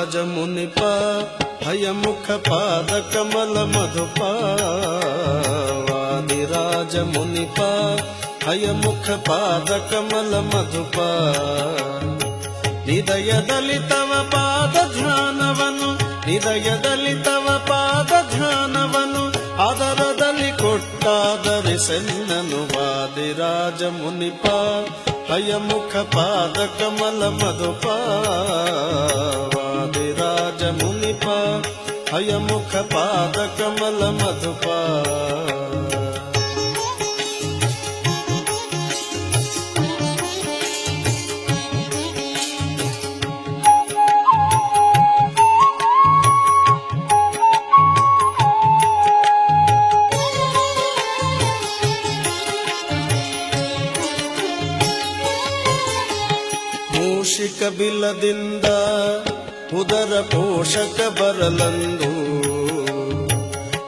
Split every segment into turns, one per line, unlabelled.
ವಾದಿರಾಜ ಮುನಿಪ ಹಯಮುಖ ಪಾದ ಕಮಲ ಮಧುಪ ವಾದಿರಾಜ ಮುನಿಪ ಹಯಮುಖ ಪಾದ ಕಮಲ ಮಧುಪ ಹೃದಯದಲ್ಲಿ ತವ ಪಾದ ಧ್ಯಾನವನು ಹೃದಯದಲ್ಲಿ ತವ ಪಾದ ಧ್ಯಾನವನು ಆದರದಲ್ಲಿ ಕೊಟ್ಟಾದರೆ ಸೆನ್ನನು ವಾದಿರಾಜ ಮುನಿಪ ಹಯಮುಖ ಪಾದ ಕಮಲ ಮಧುಪ ವಾದಿರಾಜ ಮುನಿಪ ಹಯಮುಖ ಪಾದ ಕಮಲ ಮಧುಪ ಮೂಷಿಕ ಬಿಲದಿಂದ ಉದರ ಪೋಷಕ ಬರಲಂದು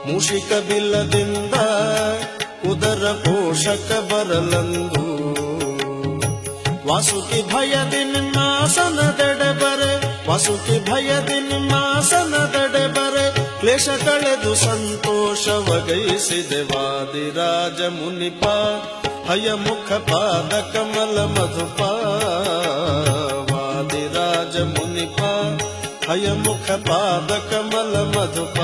ಮೂಷಿಕ ಬಿಲದಿಂದ ಉದರ ಪೋಷಕ ಬರಲಂದು ವಾಸುಕಿ ಭಯದಿ ನಿನ್ನಾಸನದೆಡೆ ಬರೆ ವಾಸುಕಿ ಭಯದಿ ನಿನ್ನಾಸನದೆಡೆ ಬರೆ ಕ್ಲೇಶ ಕಳೆದು ಸಂತೋಷವಗೈಸಿದೆ ವಾದಿರಾಜ ಮುನಿಪ ಹಯಮುಖ ಪಾದ ಕಮಲ ಮಧುಪ ವಾದಿರಾಜ ಮುನಿಪ ಹಯಮುಖ ಪಾದ ಕಮಲ ಮಧುಪ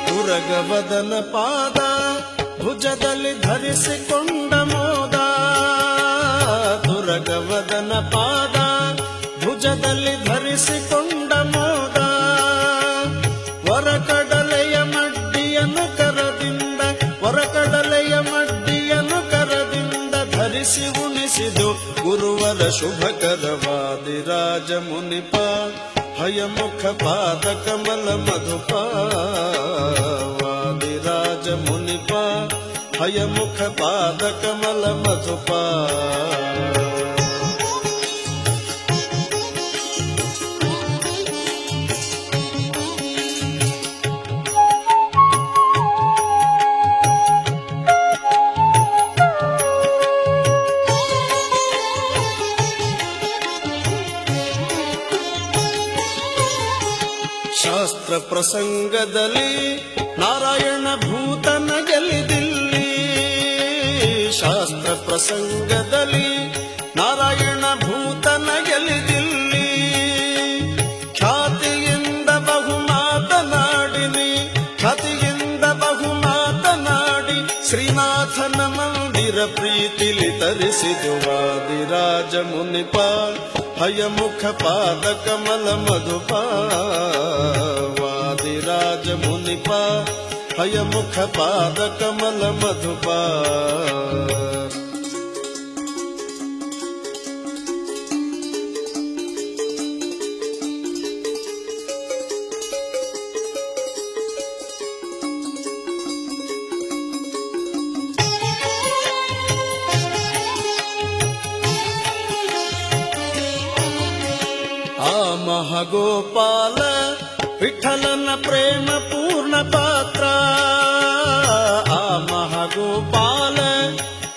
ತುರಗವದನ ಪಾದ ಭುಜದಲ್ಲಿ ಧರಿಸಿಕೊಂಡ ಮೋದ ತುರಗವದನ ಪಾದ ಭುಜದಲ್ಲಿ ಧರಿಸಿಕೊಂಡ ಮೋದ ಹೊರಕಡಲೆಯ ಮಡ್ಡಿಯನ್ನು ಕರದಿಂದ ಹೊರಕಡಲೆಯ ಮಡ್ಡಿಯನ್ನು ಕರದಿಂದ ಧರಿಸಿ ಉಣಿಸಿದು ಗುರುವರ ಶುಭಕರವಾದಿರಾಜ ಮುನಿಪ ಹಯಮುಖ ಪಾದ ಕಮಲ ಮಧುಪ ವಾದಿರಾಜ ಮುನಿಪ ಹಯಮುಖ ಪಾದ ಕಮಲ ಮಧುಪ ಶಾಸ್ತ್ರ ಪ್ರಸಂಗದಲ್ಲಿ ನಾರಾಯಣ ಭೂತನ ಗೆಲಿದಿಲ್ಲಿ ಶಾಸ್ತ್ರ ಪ್ರಸಂಗದಲ್ಲಿ ನಾರಾಯಣ ಭೂತನ ಗೆಲಿದಿಲ್ಲಿ ಖ್ಯಾತಿಯಿಂದ ಬಹು ಮಾತನಾಡಿನಿ ಖ್ಯಾತಿಯಿಂದ ಬಹು ಮಾತನಾಡಿ ಶ್ರೀನಾಥನ ಮಂದಿರ ಪ್ರೀತಿಲಿ ತರಿಸಿದು ವಾದಿರಾಜ ಮುನಿಪ ಹಯಮುಖ ಪಾದ ಕಮಲ ಮಧುಪ ವಾದಿರಾಜ ಮುನಿಪ ಹಯಮುಖ ಪಾದ ಕಮಲ ಮಧುಪ ಆ ಮಹಾಗೋಪಾಲ ವಿಠಲನ ಪ್ರೇಮ ಪೂರ್ಣ ಪಾತ್ರ ಆ ಮಹಾಗೋಪಾಲ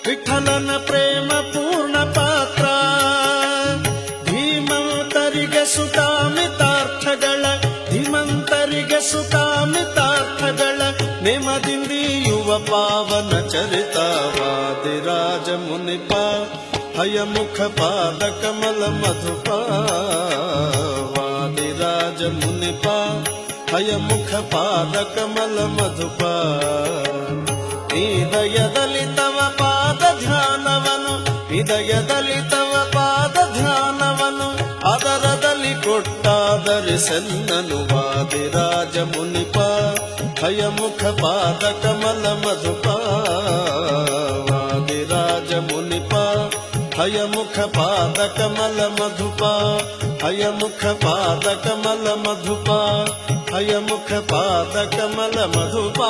ವಿಠಲನ ಪ್ರೇಮ ಪೂರ್ಣ ಪಾತ್ರ ಧೀಮಂತರಿಗೆ ಸುಖಾಮಿತಾರ್ಥಗಳ ಧೀಮಂತರಿಗೆ ಸುಖಾಮಿತಾರ್ಥಗಳ ನೆಮದಿಂದಿಯುವ ಪಾವನ ಚರಿತವಾದಿರಾಜ ಮುನಿಪ ಹಯಮುಖ ಪಾದ ಕಮಲ ಮಧುಪ ವಾದಿರಾಜ ಮುನಿಪ ಹಯಮುಖ ಪಾದ ಕಮಲ ಮಧುಪ ಹೃದಯದಲ್ಲಿ ತವ ಪಾದ ಧ್ಯಾನವನು ಹೃದಯದಲ್ಲಿ ತವ ಪಾದ ಧ್ಯಾನವನು ಅದರದಲ್ಲಿ ಕೊಟ್ಟಾದರೆ ಸೆನ್ನನು ವಾದಿರಾಜ ಮುನಿಪ ಹಯಮುಖ ಪಾದ ಕಮಲ ಮಧುಪ ವಾದಿರಾಜ ಮುನಿಪ ಹಯಮುಖ ಪಾದ ಕಮಲ ಮಧುಪ ಹಯಮುಖ ಪಾದ ಕಮಲ ಮಧುಪ ಹಯಮುಖ ಪಾದ ಕಮಲ ಮಧುಪ